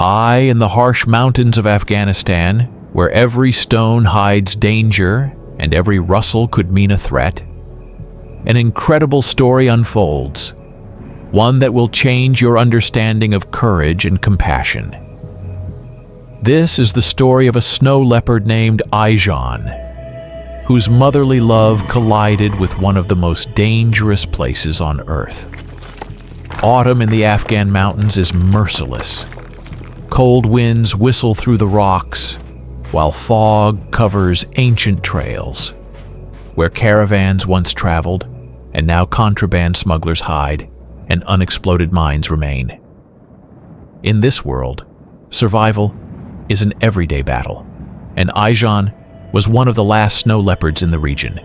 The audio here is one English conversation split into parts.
High in the harsh mountains of Afghanistan, where every stone hides danger and every rustle could mean a threat, an incredible story unfolds, one that will change your understanding of courage and compassion. This is the story of a snow leopard named Aijan, whose motherly love collided with one of the most dangerous places on Earth. Autumn in the Afghan mountains is merciless. Cold winds whistle through the rocks, while fog covers ancient trails, where caravans once traveled, and now contraband smugglers hide, and unexploded mines remain. In this world, survival is an everyday battle, and Aijan was one of the last snow leopards in the region.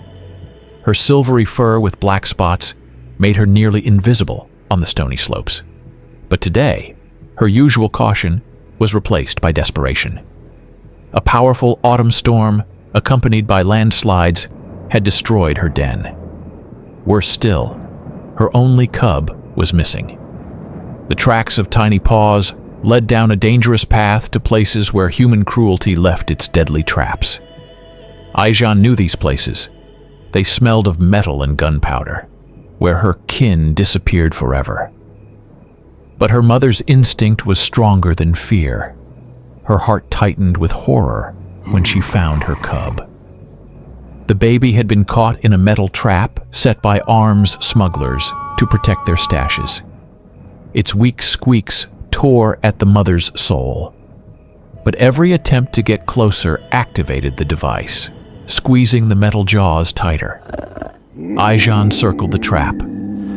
Her silvery fur with black spots made her nearly invisible on the stony slopes. But today, her usual caution was replaced by desperation. A powerful autumn storm, accompanied by landslides, had destroyed her den. Worse still, her only cub was missing. The tracks of tiny paws led down a dangerous path to places where human cruelty left its deadly traps. Aijan knew these places. They smelled of metal and gunpowder, where her kin disappeared forever. But her mother's instinct was stronger than fear. Her heart tightened with horror when she found her cub. The baby had been caught in a metal trap set by armed smugglers to protect their stashes. Its weak squeaks tore at the mother's soul. But every attempt to get closer activated the device, squeezing the metal jaws tighter. Aijan circled the trap,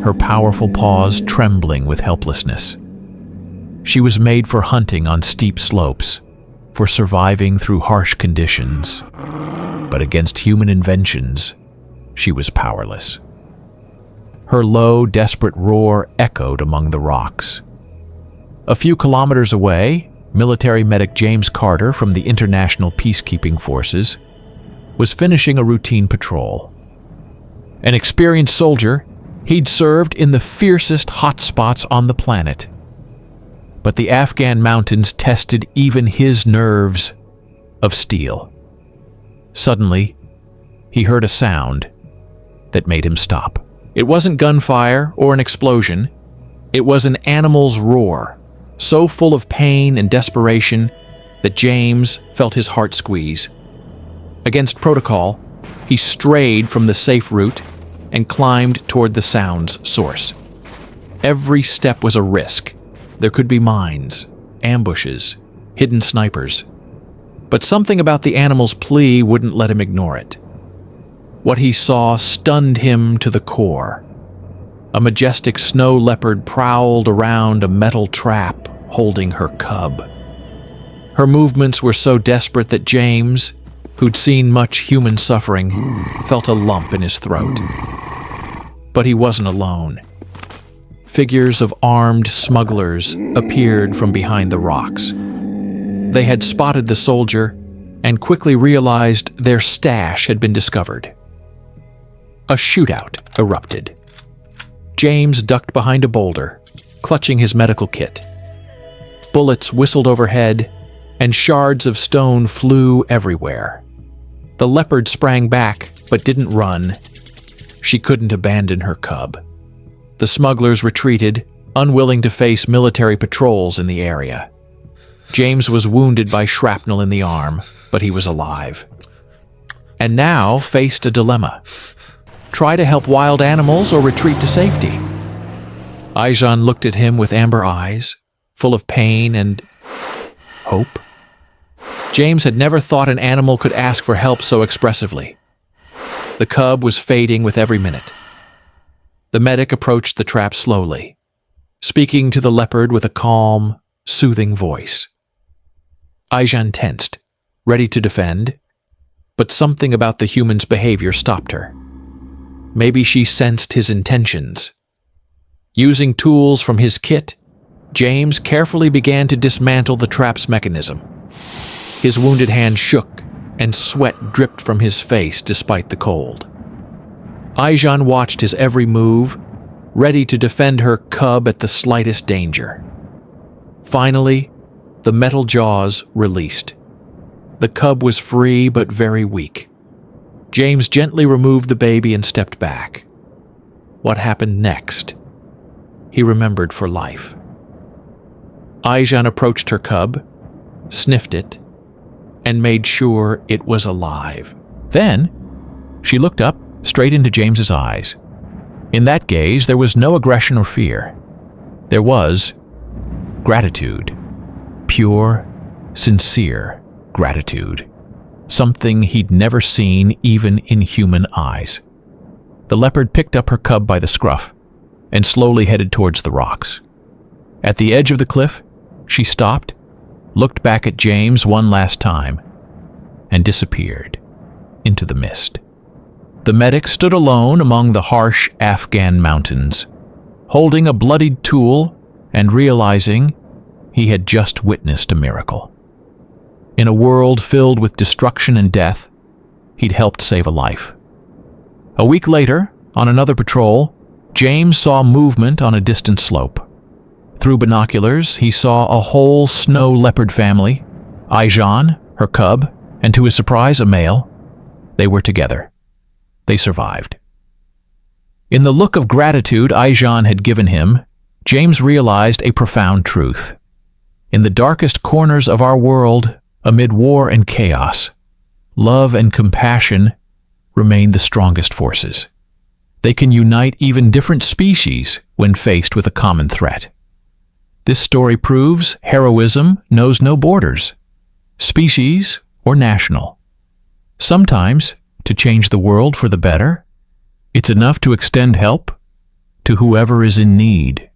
her powerful paws trembling with helplessness. She was made for hunting on steep slopes, for surviving through harsh conditions. But against human inventions, she was powerless. Her low, desperate roar echoed among the rocks. A few kilometers away, military medic James Carter from the International Peacekeeping Forces was finishing a routine patrol. An experienced soldier, he'd served in the fiercest hotspots on the planet. But the Afghan mountains tested even his nerves of steel. Suddenly, he heard a sound that made him stop. It wasn't gunfire or an explosion. It was an animal's roar, so full of pain and desperation that James felt his heart squeeze. Against protocol, he strayed from the safe route and climbed toward the sound's source. Every step was a risk. There could be mines, ambushes, hidden snipers. But something about the animal's plea wouldn't let him ignore it. What he saw stunned him to the core. A majestic snow leopard prowled around a metal trap holding her cub. Her movements were so desperate that James, who'd seen much human suffering, felt a lump in his throat. But he wasn't alone. Figures of armed smugglers appeared from behind the rocks. They had spotted the soldier and quickly realized their stash had been discovered. A shootout erupted. James ducked behind a boulder, clutching his medical kit. Bullets whistled overhead, and shards of stone flew everywhere. The leopard sprang back, but didn't run. She couldn't abandon her cub. The smugglers retreated, unwilling to face military patrols in the area. James was wounded by shrapnel in the arm, but he was alive. And now faced a dilemma. Try to help wild animals or retreat to safety? Aijan looked at him with amber eyes, full of pain and hope. James had never thought an animal could ask for help so expressively. The cub was fading with every minute. The medic approached the trap slowly, speaking to the leopard with a calm, soothing voice. Aijan tensed, ready to defend, but something about the human's behavior stopped her. Maybe she sensed his intentions. Using tools from his kit, James carefully began to dismantle the trap's mechanism. His wounded hand shook, and sweat dripped from his face despite the cold. Aijan watched his every move, ready to defend her cub at the slightest danger. Finally, The metal jaws released. The cub was free but very weak. James gently removed the baby and stepped back. What happened next? He remembered for life. Aijan approached her cub, sniffed it, and made sure it was alive. Then, she looked up straight into James's eyes. In that gaze, there was no aggression or fear. There was gratitude. Pure, sincere gratitude. Something he'd never seen even in human eyes. The leopard picked up her cub by the scruff and slowly headed towards the rocks. At the edge of the cliff, she stopped, looked back at James one last time, and disappeared into the mist. The medic stood alone among the harsh Afghan mountains, holding a bloodied tool and realizing he had just witnessed a miracle. In a world filled with destruction and death, he'd helped save a life. A week later, on another patrol, James saw movement on a distant slope. Through binoculars, he saw a whole snow leopard family, Aijan, her cub, and to his surprise, a male. They were together. They survived. In the look of gratitude Aijan had given him, James realized a profound truth. In the darkest corners of our world, amid war and chaos, love and compassion remain the strongest forces. They can unite even different species when faced with a common threat. This story proves heroism knows no borders, species or national. Sometimes, to change the world for the better, it's enough to extend help to whoever is in need.